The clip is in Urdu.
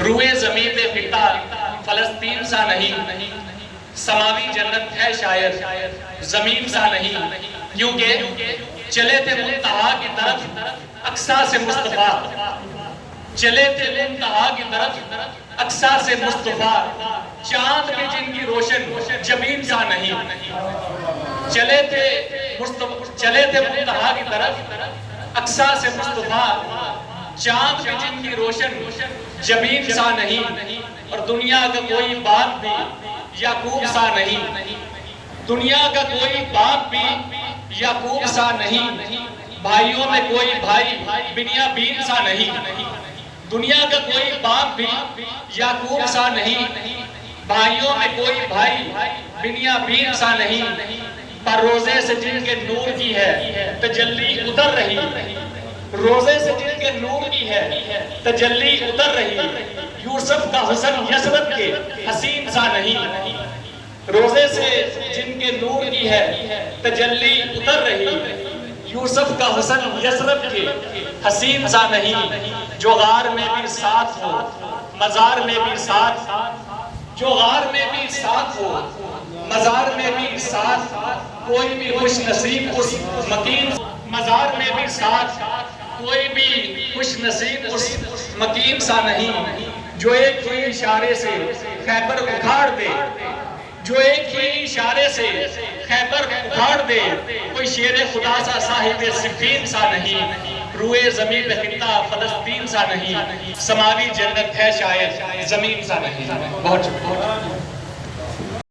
روئے زمین پہ خطہ فلسطین سا نہیں، سماوی جنت ہے شاید زمین سا نہیں، کیونکہ چلے تھے منتہا کی طرف اقصیٰ سے مصطفیٰ، چلے تھے منتہا کی طرف اقصیٰ سے مصطفیٰ، چاند کی جن کی روشن جبین سا نہیں، چلے تھے منتہا کی طرف اقصیٰ سے مصطفیٰ، چاند کی جن کی روشن جبین سا نہیں، اور دنیا کا کوئی باپ بھی یعقوب سا نہیں، دنیا کا کوئی باپ بھی یعقوب سا نہیں، بھائیوں میں کوئی بھائی بنیامین سا نہیں، دنیا کا کوئی باپ بھی یعقوب سا نہیں، بھائیوں میں کوئی بھائی بنیامین سا نہیں، پر روزے سے جن کے نور کی ہے تجلی اتر رہی، روزے سے جن کے نور کی ہے تجلی اتر رہی، یوسف کا حسن یثرب کے حسین سا نہیں، روزے سے جن کے نور کی ہے تجلی اتر رہی، یوسف کا حسن یثرب کے حسین سا نہیں، جو غار میں بھی ساتھ ہو مزار میں بھی ساتھ، جو غار میں بھی ساتھ ہو مزار میں بھی ساتھ، کوئی بھی خوش نصیب اس مکین، مزار میں بھی ساتھ کوئی بھی خوش نصیب اس مکین سا نہیں، جو ایک ہی اشارے سے خیبر اکھاڑ دے، جو ایک ہی اشارے سے خیبر اکھاڑ دے، کوئی شیر خدا سا صاحب صفین سا نہیں، روئے زمین پہ خطہ فلسطین سا نہیں، سماوی جنت ہے شاید زمین سا نہیں۔ بہت شکریہ۔